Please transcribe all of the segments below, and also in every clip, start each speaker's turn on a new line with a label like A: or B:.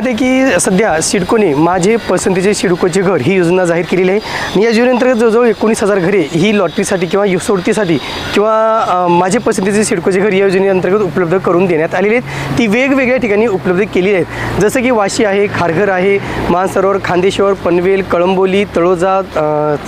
A: माहिती आहे की सध्या सिडकोने माझे पसंतीचे सिडकोचे घर ही योजना जाहीर केलेली आहे आणि या योजनेअंतर्गत जवळजवळ 19,000 घरे ही लॉटरीसाठी किंवा सोडतीसाठी किंवा माझे पसंतीचे सिडकोचे घर या योजनेअंतर्गत उपलब्ध करून देण्यात आलेले आहेत। ती वेगवेगळ्या ठिकाणी उपलब्ध केली आहेत, जसं की वाशी आहे, खारघर आहे, मानसरोवर, खांदेश्वर, पनवेल, कळंबोली, तळोजा,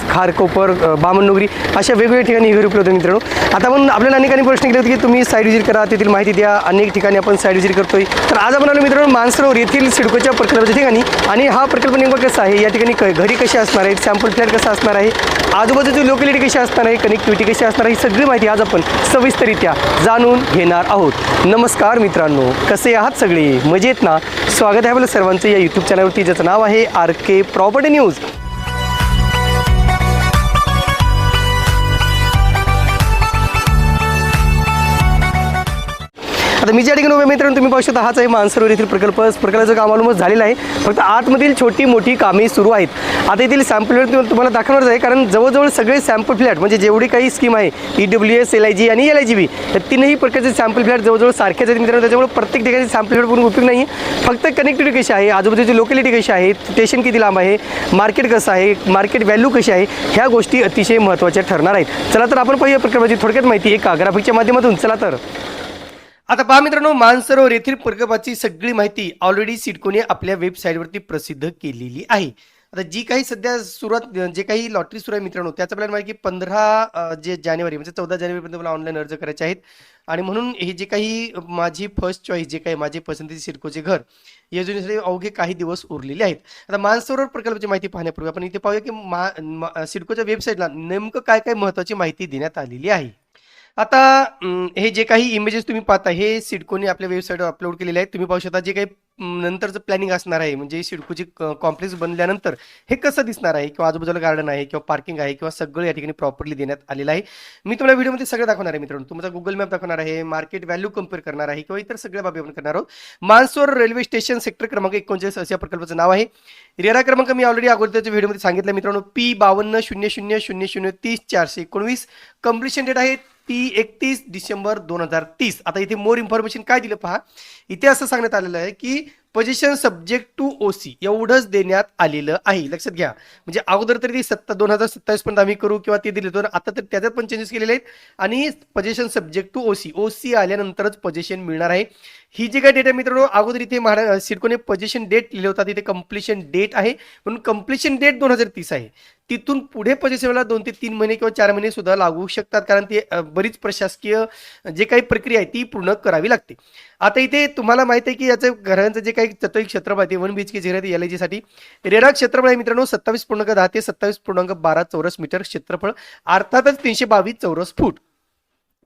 A: खारकोपर, बामणनगरी अशा वेगवेगळ्या ठिकाणी ही घरे उपलब्ध आहेत। मित्रांनो, आता आपण आपल्याला अनेकांनी प्रश्न केले होते की तुम्ही साईट व्हिजिट करा, तेथील माहिती द्या। अनेक ठिकाणी आपण साईट व्हिजिट करतोय, तर आज आपण आलो मित्रांनो मानसरोवर येथील सिडकोच्या प्रकल्पाच्या ठिकाणी। आणि हा प्रकल्प नेमका कसा आहे, या ठिकाणी घरी कशी असणार आहे, सॅम्पल फ्लॅट कसा असणार आहे, आजूबाजूची लोकॅलिटी कशी असणार आहे, कनेक्टिव्हिटी कशी असणार आहे, ही सगळी माहिती आज आपण सविस्तररित्या जाणून घेणार आहोत। नमस्कार मित्रांनो, कसे आहात सगळे, मजेत ना? स्वागत आहे आपल्या सर्वांचं या यूट्यूब चॅनलवरती, ज्याचं नाव आहे RK प्रॉपर्टी न्यूज। आता मी ज्या ठिकाणी उभे मित्रांनो तुम्ही पाहू शकता, हाच आहे मानसरोवर येथील प्रकल्पाचं काम ऑलमोस्ट झालेलं आहे, फक्त आतमधील छोटी मोठी कामे सुरू आहेत। आता येथील सॅम्पल फ्लॅट तुम्हाला दाखवणारच आहे, कारण जवळजवळ सगळे सॅम्पल फ्लॅट म्हणजे जेवढी काही स्कीम आहे EWS, LIG आणि LIGB या तीनही प्रकारचे सॅम्पल फ्लॅट जवळजवळ सारखेच आहेत मित्रांनो। त्याच्यामुळे प्रत्येक ठिकाणी सॅम्पल फ्लॅट करून उपयोग नाही, फक्त कनेक्टिव्हिटी कशी आहे, आजूबाजूची लोकॅलिटी कशी आहे, स्टेशन किती लांब आहे, मार्केट कसं आहे, मार्केट व्हॅल्यू कशी आहे, ह्या गोष्टी अतिशय महत्त्वाच्या ठरणार आहेत। चला तर आपण पाहूया प्रकल्पाची थोडक्यात माहिती एका ग्राफिकच्या माध्यमातून। चला तर आता पहा मित्रांनो, मानसरोवर येथील प्रकल्पाची सगळी माहिती ऑलरेडी सिडकोने आपल्या वेबसाईटवरती प्रसिद्ध केलेली आहे। आता जी काही सध्या सुरुवात जे काही लॉटरी सुरू आहे मित्रांनो, त्याचं आपल्याला माहिती की 15 जानेवारी म्हणजे 14 जानेवारीपर्यंत मला ऑनलाईन अर्ज करायचे आहेत। आणि म्हणून हे जे काही माझी फर्स्ट चॉईस जे काही माझे पसंतीचे सिडकोचे घर योजनेसाठी अवघे काही दिवस उरलेले आहेत। आता मानसरोवर प्रकल्पाची माहिती पाहण्यापूर्वी आपण इथे पाहूया की सिडकोच्या वेबसाईटला नेमकं काय काय महत्त्वाची माहिती देण्यात आलेली आहे। आता हे जे काही इमेजेस तुम्ही पाहता हे सिडकोने आपल्या वेबसाईटवर अपलोड केलेले आहेत। तुम्ही पाहू शकता जे काही नंतरचं प्लॅनिंग असणार आहे, म्हणजे सिडकोची कॉम्प्लेक्स बनल्यानंतर हे कसं दिसणार आहे, किंवा आजूबाजूला गार्डन आहे किंवा पार्किंग आहे किंवा सगळं या ठिकाणी प्रॉपर्ली देण्यात आलेलं आहे। मी तुम्हाला व्हिडिओमध्ये सगळं दाखवणार आहे मित्रांनो, तुमचा गुगल मॅप दाखवणार आहे, मार्केट व्हॅल्यू कम्पेअर करणार आहे किंवा इतर सगळ्या बाबी आपण करणार आहोत। मानसरोवर रेल्वे स्टेशन सेक्टर क्रमांक 39 असं या प्रकल्पाचं नाव आहे। रेरा क्रमांक मी ऑलरेडी अगोदरच्या व्हिडिओमध्ये सांगितलं मित्रांनो, P520000300419। कंप्लीशन डेट आहे 31 डिसेंबर 2030। आता इथे मोर इन्फॉर्मेशन काय दिलं पहा, इथे असं सांगण्यात आलेलं आहे की पोझिशन सब्जेक्ट टू OC एवढंच देण्यात आलेलं आहे, लक्षात घ्या। म्हणजे अगोदर तरी ती 2027 पर्यंत आम्ही करू किंवा ते दिले, तर आता तर त्याच्यात पण चेंजेस केलेले आहेत आणि पोझिशन सब्जेक्ट टू OC आल्यानंतरच पोझिशन मिळणार आहे। ही जी काही डेट आहे मित्रांनो, अगोदर इथे सिडकोने पोझिशन डेट लिहिले होता, तिथे कंप्लीशन डेट आहे, म्हणून कंप्लीशन डेट 2030 आहे। तिथून पुढे पोझिशनला 2 ते 3 महिने किंवा 4 महिने सुद्धा लागू शकतात, कारण ते बरीच प्रशासकीय जे काही प्रक्रिया आहे ती पूर्ण करावी लागते। आता इथे तुम्हाला माहिती आहे की याचं घरांचं जे काही चतुर्थ क्षेत्रफळ आहे ते 1 BHK जे आहे LIG साठी रेरा क्षेत्रफळ आहे मित्रांनो 27.10 ते 27.12 चौरस मीटर क्षेत्रफळ, अर्थातच 322 चौरस फूट।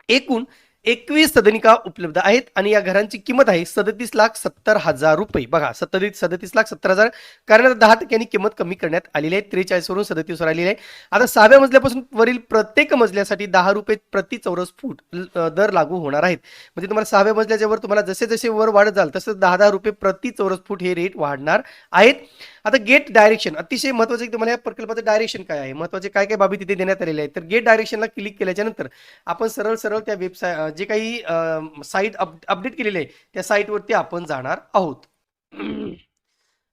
A: एकूण 21 सदनिका उपलब्ध आहेत आणि या घरांची किंमत आहे 37,70,000 रुपये। बघा 37,70,000, कारण 10% किंमत कमी करण्यात आलेली आहे, 43 वरून 37 वर आलेली आहे। आता 6व्या मजल्यापासून वरील प्रत्येक मजल्यासाठी 10 रुपये प्रति चौरस फूट दर लागू होणार आहेत। म्हणजे तुम्हाला 6व्या मजल्याच्या वर तुम्हाला जसे जसे वर वाढत जाल तसं 10 रुपये प्रति चौरस फूट हे रेट वाढणार आहेत। आता गेट डायरेक्शन अतिशय महत्त्वाचं आहे, तुम्हाला या प्रकल्पाचं डायरेक्शन काय आहे, महत्त्वाचे काय काय बाबी तिथे देण्यात आलेले आहेत। तर गेट डायरेक्शनला क्लिक केल्याच्या नंतर आपण सरळ सरळ त्या वेबसाईट जे काही साईट अपडेट केलेली आहे त्या साईटवरती आपण जाणार आहोत।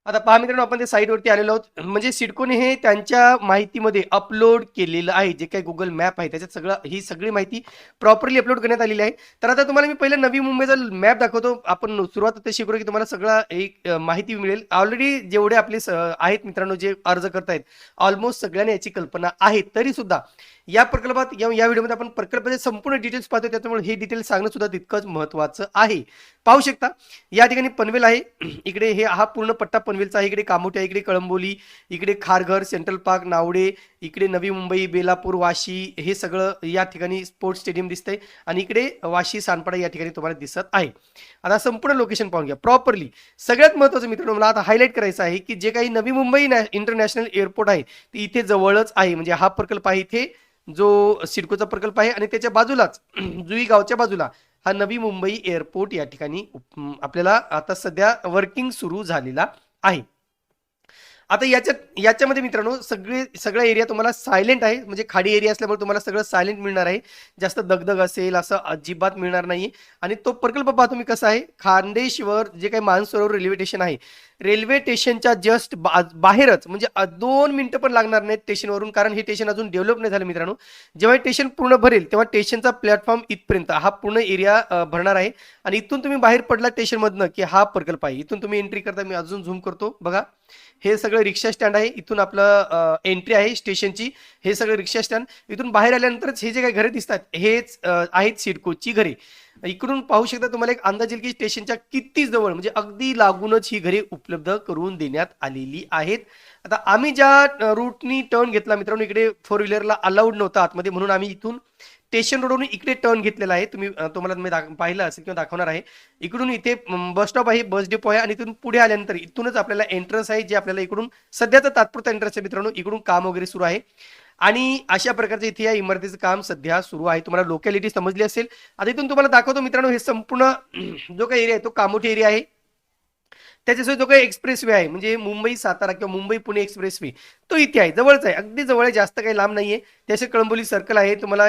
A: आता पहा मित्रांनो, आपण त्या साईटवरती आलेलो आहोत, म्हणजे सिडकोने हे त्यांच्या माहितीमध्ये अपलोड केलेलं आहे, जे काही गुगल मॅप आहे त्याच्यात ही सगळी माहिती प्रॉपरली अपलोड करण्यात आलेली आहे। तर आता तुम्हाला मी पहिलं नवी मुंबईचा मॅप दाखवतो, आपण सुरुवात तशी करू की तुम्हाला सगळं एक माहिती मिळेल। ऑलरेडी जेवढे आपले आहेत मित्रांनो जे अर्ज करतायत ऑलमोस्ट सगळ्यांना याची कल्पना आहे, तरी सुद्धा या प्रकल्पात या व्हिडिओमध्ये आपण प्रकल्पाचे संपूर्ण डिटेल्स पाहतो, त्याच्यामुळे हे डिटेल्स सांगणं सुद्धा तितकंच महत्त्वाचं आहे। पाहू शकता या ठिकाणी पनवेल आहे, इकडे हा पूर्ण पट्टा पनवेलचा आहे, इकडे कामोठी आहे, इकडे कळंबोली, इकडे खारघर, सेंट्रल पार्क, नावडे, इकडे नवी मुंबई, बेलापूर, वाशी हे सगळं या ठिकाणी स्पोर्ट्स स्टेडियम दिसतंय आणि इकडे वाशी, सानपाडा या ठिकाणी तुम्हाला दिसत आहे। आता संपूर्ण लोकेशन पाहून घ्या प्रॉपरली। सगळ्यात महत्त्वाचं मित्रांनो मला आता हायलाईट करायचं आहे की जे काही नवी मुंबई इंटरनॅशनल एअरपोर्ट आहे ते इथे जवळच आहे, म्हणजे हा प्रकल्प आहे इथे जो सिडकोचा प्रकल्प आहे आणि त्याच्या बाजूलाच जुई गावच्या बाजूला हा नवी मुंबई एअरपोर्ट या ठिकाणी आपल्याला आता सध्या वर्किंग सुरू झालेला आहे। आता याच्यामध्ये मित्रांनो सगळा एरिया तुम्हाला सायलेंट आहे, म्हणजे खाडी एरिया असल्यामुळे तुम्हाला सगळं सायलेंट मिळणार आहे, जास्त दगदग असेल असं अजिबात मिळणार नाही। आणि तो प्रकल्प पहा तुम्ही कसा आहे, खांदेश्वर जे काही मानसरोवर रेल्वे स्टेशन आहे, रेल्वे स्टेशनच्या जस्ट बाहेरच, म्हणजे 2 मिनिटं पण लागणार नाहीत स्टेशनवरून, कारण हे स्टेशन अजून डेव्हलप नाही झालं मित्रांनो. जेव्हा स्टेशन पूर्ण भरेल तेव्हा स्टेशनचा प्लॅटफॉर्म इथपर्यंत हा पूर्ण एरिया भरणार आहे. आणि इथून तुम्ही बाहेर पडला स्टेशनमधनं की हा प्रकल्प आहे. इथून तुम्ही एंट्री करता, मी अजून झूम करतो बघा. हे सगळं रिक्षा स्टँड आहे. इथून आपलं एंट्री आहे स्टेशनची. हे सगळं रिक्षा स्टँड. इथून बाहेर आल्यानंतरच हे जे काही घरे दिसतात हेच आहेत सिडकोची घरे. इकडून पाहू शकता, तुम्हाला एक अंदाज येईल की स्टेशनच्या किती जवळ, म्हणजे अगदी लागूनच ही घरे उपलब्ध करून देण्यात आलेली आहेत. आता आम्ही ज्या रूटनी टर्न घेतला मित्रांनो, इकडे फोर व्हीलरला अलाउड नव्हता आतमध्ये, म्हणून आम्ही इथून स्टेशन रोडवरून इकडे टर्न घेतलेला आहे. तुम्हाला मी पाहिलं असेल किंवा दाखवणार आहे. इकडून इथे बस स्टॉप आहे, बस डेपो आहे, आणि इथून पुढे आल्यानंतर इथूनच आपल्याला एंट्रन्स आहे, जे आपल्याला इकडून सध्याचं तात्पुरतं एंट्रन्स आहे मित्रांनो. इकडून काम वगैरे सुरू आहे आणि अशा प्रकारचे इथे या इमारतीचं काम सध्या सुरू आहे. तुम्हाला लोकॅलिटी समजली असेल. आता इथून तुम्हाला दाखवतो मित्रांनो, हे संपूर्ण जो काही एरिया आहे तो कामोठी एरिया आहे. त्याच्यासोबत जो काही एक्सप्रेस वे आहे, म्हणजे मुंबई सातारा किंवा मुंबई पुणे एक्सप्रेस वे, तो इथे आहे, जवळच आहे, अगदी जवळ आहे, जास्त काही लांब नाहीये. त्याचे कळंबोली सर्कल आहे. तुम्हाला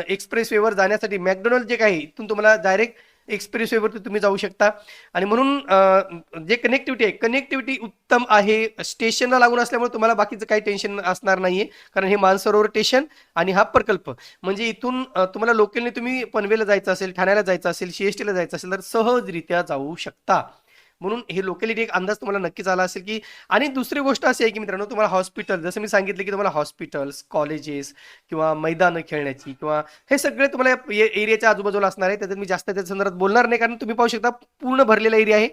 A: एक्सप्रेस वेवर जाण्यासाठी मॅकडोनल्ड जे काही इथून तुम्हाला डायरेक्ट एक्सप्रेस वेवरती तुम्ही जाऊ शकता. आणि म्हणून जे कनेक्टिव्हिटी आहे, कनेक्टिव्हिटी उत्तम आहे. स्टेशनला लागून असल्यामुळे तुम्हाला बाकीचं काही टेन्शन असणार नाहीये, कारण हे मानसरोवर स्टेशन आणि हा प्रकल्प, म्हणजे इथून तुम्हाला लोकलने तुम्ही पनवेलला जायचं असेल, ठाण्याला जायचं असेल, सीएसटीला जायचं असेल तर सहजरित्या जाऊ शकता. म्हणून हे लोकॅलिटी एक अंदाज तुम्हाला नक्कीच आला असेल की. आणि दुसरी गोष्ट अशी आहे की मित्रांनो, तुम्हाला हॉस्पिटल, जसं मी सांगितलं की तुम्हाला हॉस्पिटल्स, कॉलेजेस किंवा मैदानं खेळण्याची किंवा हे सगळे तुम्हाला एरियाच्या आजूबाजूला असणार आहे. त्याच्यात मी जास्त त्याच्या संदर्भात बोलणार नाही, कारण तुम्ही पाहू शकता पूर्ण भरलेला एरिया आहे.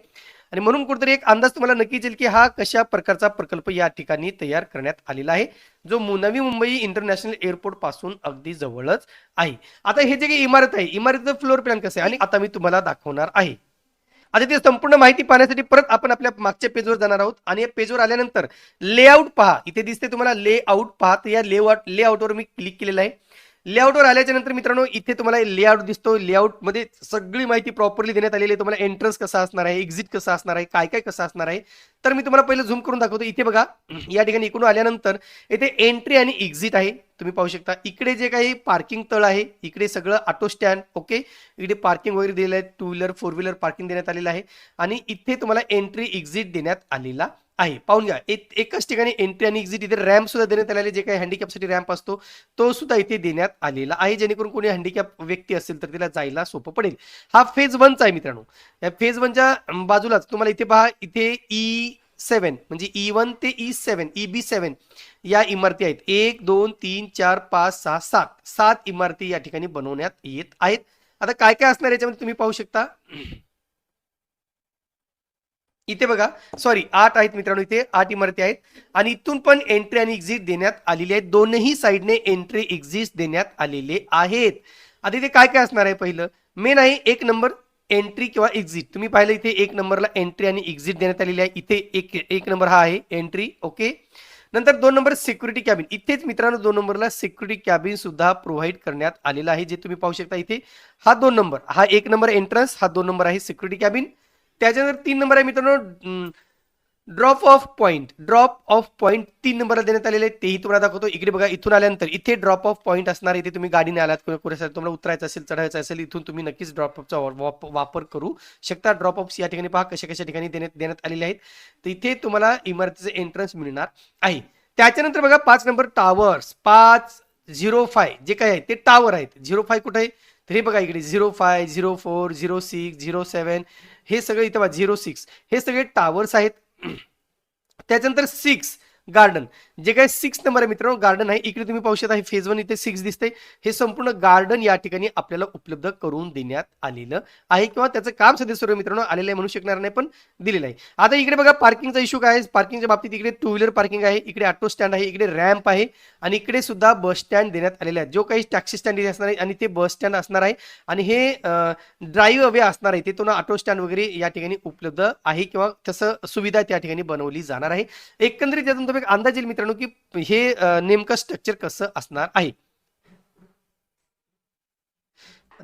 A: आणि म्हणून कुठेतरी एक अंदाज तुम्हाला नक्कीच येईल की हा कशा प्रकारचा प्रकल्प या ठिकाणी तयार करण्यात आलेला आहे, जो नवी मुंबई इंटरनॅशनल एअरपोर्ट पासून अगदी जवळच आहे. आता हे जे काही इमारत आहे, इमारतीचं फ्लोअर प्लॅन कसं आहे आणि आता मी तुम्हाला दाखवणार आहे. आता ती संपूर्ण माहिती पाहण्यासाठी परत आपण आपल्या मागच्या पेजवर जाणार आहोत. आणि या पेजवर आल्यानंतर लेआउट पहा, इथे दिसते तुम्हाला लेआउट पहा. तर या लेआउटवर मी क्लिक केलेलं आहे. लेआउटवर आल्याच्या नंतर मित्रांनो, इथे तुम्हाला लेआउट दिसतो. लेआउट मध्ये सगळी माहिती प्रॉपरली देण्यात आलेली आहे. तुम्हाला एंट्रन्स कसा असणार आहे, एक्झिट कसं असणार आहे, काय काय कसं असणार आहे. तर मी तुम्हाला पहिलं झूम करून दाखवतो. इथे बघा, या ठिकाणी इकडून आल्यानंतर इथे एंट्री आणि एक्झिट आहे, तुम्ही पाहू शकता. इकडे जे काही पार्किंग तळ आहे, इकडे सगळं ऑटो स्टँड, ओके, इकडे पार्किंग वगैरे दिलेलं आहे, two wheeler four wheeler parking देण्यात आलेलं आहे. आणि इथे तुम्हाला एंट्री एक्झिट देण्यात आलेला आहे. पाहून घ्या, एकच ठिकाणी एंट्री आणि एक्झिट. इथे रॅम्प सुद्धा देण्यात आलेले, जे काही हँडिकॅपसाठी रॅम्प असतो तो सुद्धा इथे देण्यात आलेला आहे, जेणेकरून कोणी हँडिकॅप व्यक्ती असेल तर तिला जायला सोपं पडेल. हा फेज 1चा आहे मित्रांनो. या फेज 1च्या बाजूलाच तुम्हाला इथे पहा, इथे E7 म्हणजे E1 ते E7 EB7 या इमारती आहेत. 1 2 3 4 5 6 7 इमारती या ठिकाणी बनवण्यात येत आहेत. आता काय काय असणार याच्यामध्ये तुम्ही पाहू शकता. इथे बघा, सॉरी 8 आहेत मित्रांनो, इथे 8 इमारती आहेत. आणि इथून पण एंट्री आणि एक्झिट देण्यात आलेली आहेत. दोन्ही साईडने एंट्री एक्झिट देण्यात आलेले आहेत. आता इथे काय काय असणार आहे, पहिलं मेन आहे 1 नंबर एंट्री किंवा एक्झिट. तुम्ही पाहिलं इथे 1 नंबरला एंट्री आणि एक्झिट देण्यात आलेली आहे. इथे एक नंबर हा आहे एंट्री, ओके. नंतर 2 नंबर सिक्युरिटी कॅबिन. इथेच मित्रांनो 2 नंबरला सिक्युरिटी कॅबिन सुद्धा प्रोव्हाइड करण्यात आलेला आहे, जे तुम्ही पाहू शकता इथे. हा 2 नंबर, हा 1 नंबर एंट्रन्स, हा 2 नंबर आहे सिक्युरिटी कॅबिन. त्याच्यानंतर 3 नंबर आहे मित्रांनो ड्रॉप ऑफ पॉईंट 3 नंबरला देण्यात आलेले आहे. तेही तुम्हाला दाखवतो. इकडे बघा, इथून आल्यानंतर इथे ड्रॉप ऑफ पॉईंट असणार. इथे तुम्ही गाडीने आलात किंवा तुम्हाला उतरायचं असेल, चढायचं असेल, इथून तुम्ही नक्कीच ड्रॉप ऑफचा वापर करू शकता. ड्रॉप ऑफ या ठिकाणी पहा कशा कशा ठिकाणी देण्यात आलेले आहेत. तर इथे तुम्हाला इमारतीचे एंट्रन्स मिळणार आहे. त्याच्यानंतर बघा 5 नंबर टावर्स, 505 जे काय आहे ते टावर आहेत. 05 कुठे आहे, तर हे बघा इकडे 05 04 06 07 हे सगळे इथे 06 हे सगळे टावर्स आहेत. त्याच्यानंतर 6 गार्डन, जे काही 6 नंबर आहे मित्रांनो गार्डन आहे. इकडे तुम्ही पाहू शकता, हे फेज 1 इथे 6 दिसते. हे संपूर्ण गार्डन या ठिकाणी आपल्याला उपलब्ध करून देण्यात आलेलं आहे, किंवा त्याचं काम सध्या सर्व मित्रांनो आलेलं आहे म्हणू शकणार नाही, पण दिलेलं आहे. आता इकडे बघा पार्किंगचा इश्यू काय आहे. पार्किंगच्या बाबतीत इकडे टू व्हीलर पार्किंग आहे, इकडे ऑटो स्टँड आहे, इकडे रॅम्प आहे, आणि इकडे सुद्धा बस स्टँड देण्यात आलेले आहे. जो काही टॅक्सी स्टँड इथे असणार आहे आणि ते बस स्टँड असणार आहे. आणि हे ड्राईव्ह अवे असणार आहे, ते तो ऑटो स्टँड वगैरे या ठिकाणी उपलब्ध आहे, किंवा तसं सुविधा त्या ठिकाणी बनवली जाणार आहे. एकंदरीत त्यातून तुम्ही एक अंदाज येईल मित्रांनो की हे नेमकं स्ट्रक्चर कसं असणार आहे.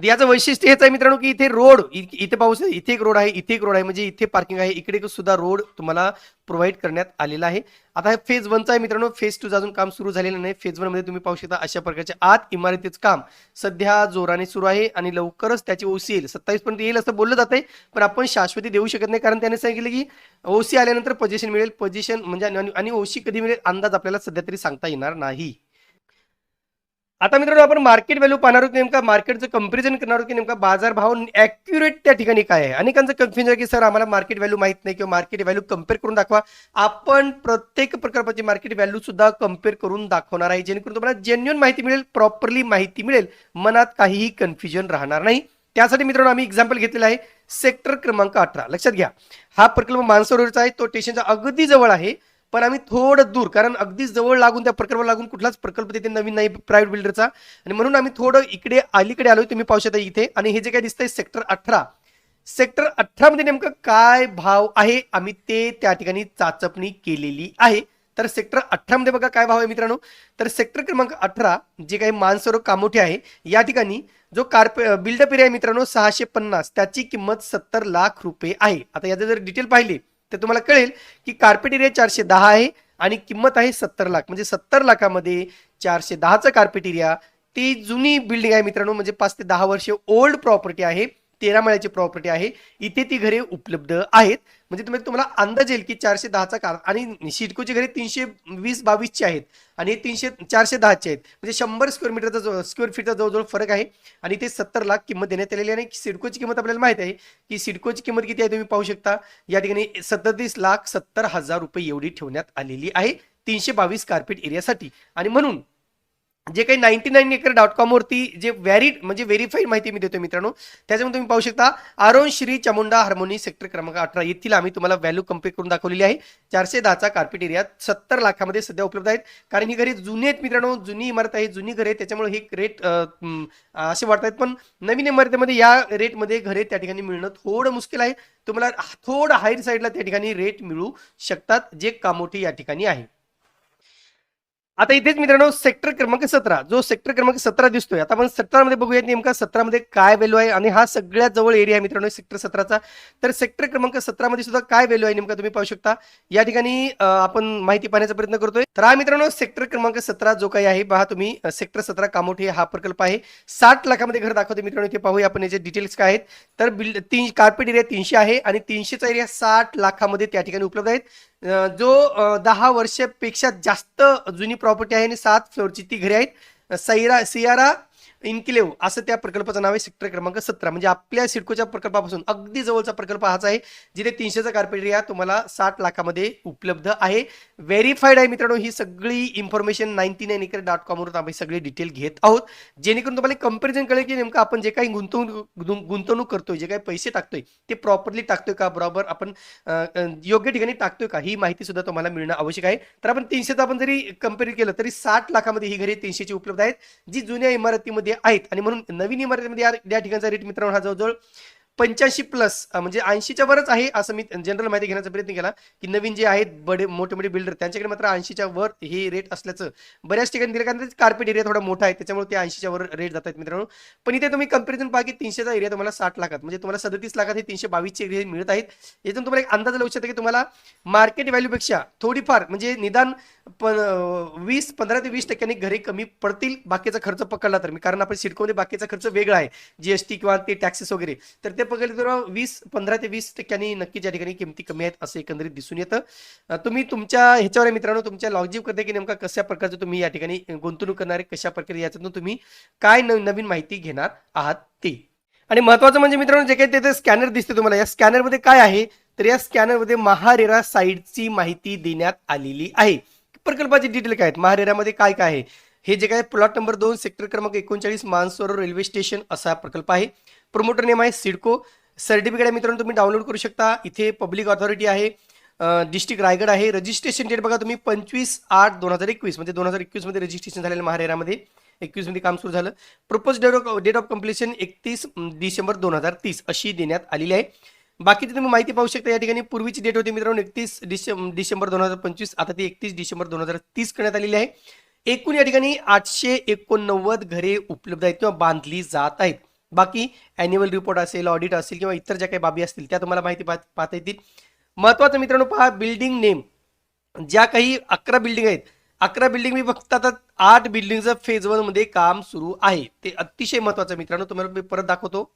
A: याचं वैशिष्ट्य हेच आहे मित्रांनो, की इथे रोड इथे पाहू शकता, इथे एक रोड आहे, इथे एक रोड आहे, म्हणजे इथे पार्किंग आहे, इकडे सुद्धा रोड तुम्हाला प्रोव्हाइड करण्यात आलेला आहे. आता हे फेज 1चा आहे मित्रांनो, फेज 2चं अजून काम सुरू झालेलं नाही. फेज 1 मध्ये तुम्ही पाहू शकता अशा प्रकारच्या आत इमारतीचं काम सध्या जोराने सुरू आहे आणि लवकरच त्याची ओसी येईल. 27 पर्यंत येईल असं बोललं जातंय, पण आपण शाश्वती देऊ शकत नाही, कारण त्याने सांगितलं की ओसी आल्यानंतर पोझिशन मिळेल. पोझिशन म्हणजे आणि ओसी कधी मिळेल अंदाज आपल्याला सध्या तरी सांगता येणार नाही. आता मित्रांनो आपण मार्केट व्हॅल्यू पाहणार आहोत, नेमका मार्केटचं कंपॅरिझन करणार आहोत की नेमका बाजारभाव ॲक्युरेट त्या ठिकाणी काय आहे. अनेकांचं कन्फ्युजन आहे की सर आम्हाला मार्केट व्हॅल्यू माहित नाही किंवा मार्केट व्हॅल्यू कम्पेअर करून दाखवा. आपण प्रत्येक प्रकल्पाची मार्केट व्हॅल्यू सुद्धा कम्पेअर करून दाखवणार आहे, जेणेकरून तुम्हाला जेन्युइन माहिती मिळेल, प्रॉपरली माहिती मिळेल, मनात काहीही कन्फ्युजन राहणार नाही. त्यासाठी मित्रांनो आम्ही एक्झाम्पल घेतलेला आहे सेक्टर क्रमांक 18. लक्षात घ्या, हा प्रकल्प मानसरोवरचा आहे, तो स्टेशनच्या अगदी जवळ आहे, पण आम्ही थोडं दूर, कारण अगदी जवळ लागून त्या प्रकल्पाला लागून कुठलाच प्रकल्प तिथे नवीन नाही प्रायव्हेट बिल्डरचा, आणि म्हणून आम्ही थोडं इकडे अलीकडे आलोय. तुम्ही पाहू शकता इथे, आणि हे जे काय दिसतंय सेक्टर 18, सेक्टर 18 मध्ये नेमकं काय भाव आहे आम्ही ते त्या ठिकाणी चाचपणी केलेली आहे. तर सेक्टर 18 मध्ये बघा काय भाव आहे मित्रांनो. तर सेक्टर क्रमांक 18 जे काही मानसरोवर कामोठे आहे, या ठिकाणी जो बिल्डअप एरिया आहे मित्रांनो 650, त्याची किंमत 70 लाख रुपये आहे. आता याचे जर डिटेल पाहिले तर तुम्हाला कळेल की कार्पेट एरिया 410 आहे आणि किंमत आहे 70 लाख. म्हणजे 70 लाखामध्ये 410चा कार्पेट एरिया, ती जुनी बिल्डिंग आहे मित्रांनो, म्हणजे 5 ते 10 वर्ष ओल्ड प्रॉपर्टी आहे, 13 माळ्याची प्रॉपर्टी आहे, इथे ती घरे उपलब्ध आहेत. म्हणजे तुम्हाला अंदाज येईल की 410चा कार, आणि सिडकोची घरे 320-22 आहेत आणि 410चे आहेत, म्हणजे 100 स्क्वेअर फीटचा जवळजवळ फरक आहे. आणि ते 70 लाख किंमत देण्यात आलेली आहे. आणि सिडकोची किंमत आपल्याला माहिती आहे की सिडकोची किंमत किती आहे, तुम्ही पाहू शकता या ठिकाणी 37,70,000 रुपये एवढी ठेवण्यात आलेली आहे 322 कार्पेट एरियासाठी. आणि म्हणून जे काही 99acre.com वरती जे म्हणजे व्हेरीफाईड माहिती मी देतो मित्रांनो, त्याच्यामध्ये तुम्ही पाहू शकता अरुण श्री चामुंडा हार्मोनी सेक्टर क्रमांक 18 येथील आम्ही तुम्हाला व्हॅल्यू कम्पेअर करून दाखवलेली आहे. 410चा कार्पेट एरिया 70 लाखामध्ये सध्या उपलब्ध आहेत. कारण ही घरे जुनी आहेत मित्रांनो, जुनी इमारत आहे, जुनी घरे, त्याच्यामुळे हे रेट असे वाटतात. पण नवीन इमारतीमध्ये या रेटमध्ये घरे त्या ठिकाणी मिळणं थोडं मुश्किल आहे. तुम्हाला थोडं हायर साईडला त्या ठिकाणी रेट मिळू शकतात, जे कामोठी या ठिकाणी आहे. आता इथेच मित्रांनो सेक्टर क्रमांक 17, जो सेक्टर क्रमांक 17 दिसतोय, आता आपण 17 मध्ये बघूयात नेमका 17 मध्ये काय व्हॅल्यू आहे. आणि हा सगळ्यात जवळ एरिया आहे मित्रांनो सेक्टर 17चा. तर सेक्टर क्रमांक 17 मध्ये सुद्धा काय व्हॅल्यू आहे नेमका तुम्ही पाहू शकता. या ठिकाणी आपण माहिती पाहण्याचा प्रयत्न करतोय. तर हा मित्रांनो सेक्टर क्रमांक 17 जो काही आहे पहा तुम्ही, सेक्टर 17 कामोठी हा प्रकल्प आहे. 60 लाखामध्ये घर दाखवते मित्रांनो. इथे पाहूया आपण याचे डिटेल्स काय आहेत. तर कार्पेट एरिया 300 आहे आणि 300चा एरिया 60 लाखामध्ये त्या ठिकाणी उपलब्ध आहेत. जो 10 वर्षापेक्षा जास्त जुनी प्रॉपर्टी आहे आणि 7 फ्लोअरची ती घरे आहेत. सियारा इन्क्लेव्ह असं त्या प्रकल्पाचं नाव आहे. सेक्टर क्रमांक 17 म्हणजे आपल्या सिडकोच्या प्रकल्पापासून अगदी जवळचा प्रकल्प हाच आहे, जिथे 300चा कार्पेट एरिया तुम्हाला 60 लाखामध्ये उपलब्ध आहे. व्हेरीफाईड आहे मित्रांनो ही सगळी इन्फॉर्मेशन 99acre.com वरून आम्ही सगळे डिटेल घेत आहोत, जेणेकरून तुम्हाला कंपॅरिझन कळेल की नेमकं आपण जे काही गुंतवणूक करतोय, जे काही पैसे टाकतोय ते प्रॉपरली टाकतोय का, बरोबर आपण योग्य ठिकाणी टाकतोय का, ही माहिती सुद्धा तुम्हाला मिळणं आवश्यक आहे. तर आपण 300चा आपण जरी कंपेअर केलं तरी 60 लाखामध्ये ही घरे 300ची उपलब्ध आहेत, जी जुन्या इमारतीमध्ये आहेत. आणि म्हणून नवीन इमारतीमध्ये या ठिकाणचा रेट मित्रांनो हा जवळजवळ 85 प्लस म्हणजे 80च्या वरच आहे, असं मी जनरल माहिती घेण्याचा प्रयत्न केला की नवीन जे आहेत मोठे मोठे बिल्डर त्यांच्याकडे मात्र 80च्या वर हे रेट असल्याचं बऱ्याच ठिकाणी दिलं, कारण कार्पेट एरिया थोडा मोठा आहे त्याच्यामुळे ते 80च्या वर रेट जात आहेत मित्रांनो. पण इथे तुम्ही कंपॅरिझन पहा की 300चा एरिया तुम्हाला 60 लाखात, म्हणजे तुम्हाला 37 लाखात हे 322चे एरिया मिळत आहेत. यातून तुम्हाला एक अंदाज लावू शकता की तुम्हाला मार्केट व्हॅल्यूपेक्षा थोडीफार म्हणजे निदान 15 ते 20% घरे कमी पडतील बाकीचा खर्च पकडला तर. मी कारण आपण सिडकोमध्ये बाकीचा खर्च वेगळा आहे, जीएसटी किंवा ते टॅक्सेस वगैरे, तर ते पकडले तर 15 ते 20% नक्कीच या ठिकाणी किमती कमी आहेत असं एकंदरीत दिसून येतं. तुम्ही तुमच्या ह्याच्यावर मित्रांनो तुमच्या लॉजिक करते की नेमका कशा प्रकारचं तुम्ही या ठिकाणी गुंतवणूक करणार आहे, कशा प्रकारे याच्यातून तुम्ही काय नवीन माहिती घेणार आहात ते. आणि महत्वाचं म्हणजे मित्रांनो जे काही तिथे स्कॅनर दिसते तुम्हाला, या स्कॅनरमध्ये काय आहे तर या स्कॅनरमध्ये महारेरा साईटची माहिती देण्यात आलेली आहे. प्रकल्पाची डिटेल काय आहेत, महारेरामध्ये काय काय आहे, हे जे काय प्लॉट नंबर 2 सेक्टर क्रमांक 39 मानसरोवर रेल्वे स्टेशन असा प्रकल्प आहे. प्रमोटर नेम आहे सिडको. सर्टिफिकेट आहे मित्रांनो तुम्ही डाउनलोड करू शकता. इथे पब्लिक ऑथॉरिटी आहे, डिस्ट्रिक्ट रायगड आहे. रजिस्ट्रेशन डेट बघा तुम्ही 25/8/2021 म्हणजे 2021 मध्ये रजिस्ट्रेशन झालेलं महारेरामध्ये, 21 मध्ये काम सुरू झालं. प्रपोज डेट ऑफ कम्प्लिशन 31 डिसेंबर 2030 अशी देण्यात आलेली आहे. बाकीची तुम्ही माहिती पाहू शकता. या ठिकाणी पूर्वीची डेट होती मित्रांनो 31 डिसेंबर 2025, आता ती 31 डिसेंबर 2030 करण्यात आलेली आहे. एकूण या ठिकाणी 889 घरे उपलब्ध आहेत किंवा बांधली जात आहेत. बाकी ॲन्युअल रिपोर्ट असेल, ऑडिट असेल किंवा इतर ज्या काही बाबी असतील त्या तुम्हाला माहिती पाहता येतील. महत्त्वाचं मित्रांनो पहा, बिल्डिंग नेम ज्या काही 11 बिल्डिंग आहेत, 11 बिल्डिंग मी फक्त आता 8 बिल्डिंगचं फेज 1 मध्ये काम सुरू आहे. ते अतिशय महत्त्वाचं मित्रांनो, तुम्हाला मी परत दाखवतो.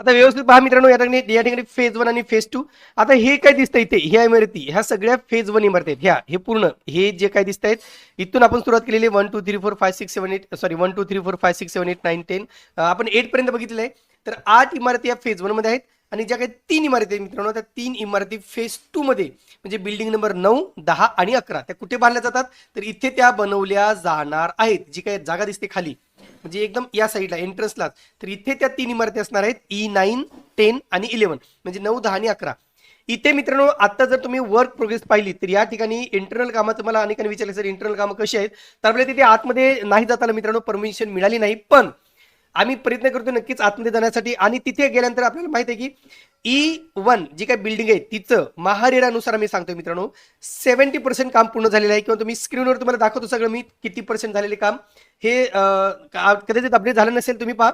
A: आता व्यवस्थित पहा मित्रांनो, या ठिकाणी फेज 1 आणि फेज 2. आता हे काय दिसतं इथे, ह्या इमारती ह्या सगळ्या फेज 1 इमारती आहेत. ह्या हे पूर्ण हे जे काय दिसत आहेत, इथून आपण सुरुवात केलेली 1 2 3 4 5 6 7 8 सॉरी 1 2 3 4 5 6 7 8 9 10 आपण 8 पर्यंत बघितलं आहे. तर 8 इमारती या फेज 1 मध्ये आहेत आणि ज्या काही 3 इमारती आहेत मित्रांनो, त्या 3 इमारती फेज 2 मध्ये म्हणजे बिल्डिंग नंबर 9 10 आणि 11 त्या कुठे बांधल्या जातात, तर इथे त्या बनवल्या जाणार आहेत. जी काही जागा दिसते खाली म्हणजे एकदम या साईडला एंट्रन्सला, तर इथे त्या 3 इमारती असणार आहेत, E9 10 आणि 11 म्हणजे 9 10 आणि 11. इथे मित्रांनो आता जर तुम्ही वर्क प्रोग्रेस पाहिली तर या ठिकाणी इंटरनल कामाचं मला अनेकांनी विचारलं सर इंटरनल कामं कशी आहेत, तर आपल्याला तिथे आतमध्ये नाही जाताना मित्रांनो परमिशन मिळाली नाही, पण आम्ही प्रयत्न करतो नक्कीच आतमध्ये जाण्यासाठी. आणि तिथे गेल्यानंतर आपल्याला माहिती आहे की E1 जी काही बिल्डिंग आहे तिचं महारेरानुसार आम्ही सांगतो मित्रांनो 70% काम पूर्ण झालेलं आहे, किंवा तुम्ही स्क्रीनवर तुम्हाला दाखवतो सगळं मी किती पर्सेंट झालेले काम. हे कदाचित अपडेट झालं नसेल, तुम्ही पहा.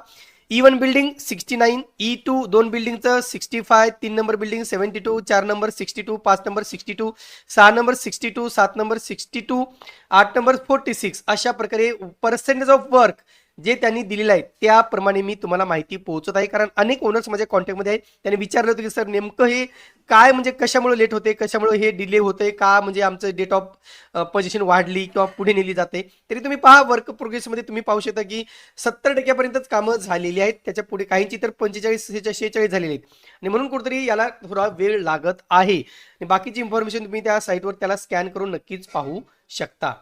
A: E1 building 69, E2 2 बिल्डिंगचं 65, 3 number building 72, 4 number 62, 5 number 62, 6 number 62, 7 number 62, 8 number 46 अशा प्रकारे पर्सेंटेज ऑफ वर्क जे त्यांनी दिलेलं आहे त्याप्रमाणे मी तुम्हाला माहिती पोहोचत आहे. कारण अनेक ओनर्स माझ्या कॉन्टॅक्टमध्ये आहेत, त्यांनी विचारलं होतं की सर नेमकं हे काय म्हणजे कशामुळे लेट होते, कशामुळे हे डिले होते, का म्हणजे आमचं डेट ऑफ पोझिशन वाढली किंवा पुढे नेली जाते. तरी तुम्ही पहा वर्क प्रोग्रेसमध्ये तुम्ही पाहू शकता की 70% कामं झालेली आहेत, त्याच्या पुढे काहींची तर 45 46 झालेली आहेत आणि म्हणून कुठेतरी याला थोडा वेळ लागत आहे. आणि बाकीची इन्फॉर्मेशन तुम्ही त्या साईटवर त्याला स्कॅन करून नक्कीच पाहू शकता.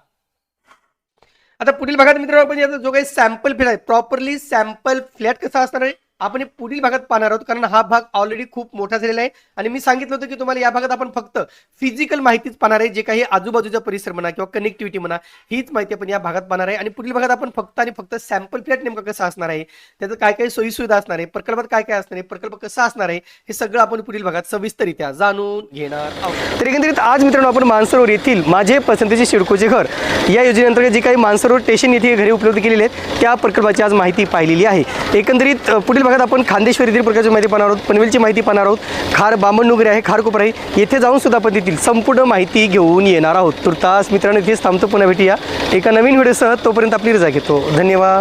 A: आता पुढील भागात मित्रांनो आपण याचा जो काही सॅम्पल फ्लॅट आहे, प्रॉपरली सॅम्पल फ्लॅट कसा असणार आहे आपण पुढील भागात पाहणार आहोत. कारण हा भाग ऑलरेडी खूप मोठा झालेला आहे आणि मी सांगितलं होतं की तुम्हाला या भागात आपण फक्त फिजिकल माहितीच पाहणार आहे, जे काही आजूबाजूचा परिसर म्हणा किंवा कनेक्टिव्हिटी म्हणा हीच माहिती आपण या भागात पाहणार आहे. आणि पुढील भागात आपण फक्त आणि फक्त सॅम्पल फ्लॅट नेमका कसा असणार आहे, त्याचं काय काय सोयी सुविधा असणार आहे, प्रकल्पात काय काय असणार आहे, प्रकल्प कसा असणार आहे, हे सगळं आपण पुढील भागात सविस्तररित्या जाणून घेणार आहोत. तर एकंदरीत आज मित्रांनो आपण मानसरोवर येथील माझे पसंतीचे सिडकोचे घर या योजनेअंतर्गत जी काही मानसरोवर स्टेशन येथे घरे उपलब्ध केलेली आहेत त्या प्रकल्पाची आज माहिती पाहिलेली आहे. एकंदरीत पुढील भागात आपण खांदेश्वर येथील प्रकारची माहिती पाहणार आहोत, पनवेलची माहिती पाहणार आहोत, खार बामणनुगरी आहे, खारकोपर आहे, येथे जाऊन सुद्धा आपण तेथील संपूर्ण माहिती घेऊन येणार आहोत. तुर्तास मित्रांनो इथेच थांबतो, पुन्हा भेटूया एका नवीन व्हिडिओसह. तोपर्यंत आपली रजा घेतो. धन्यवाद.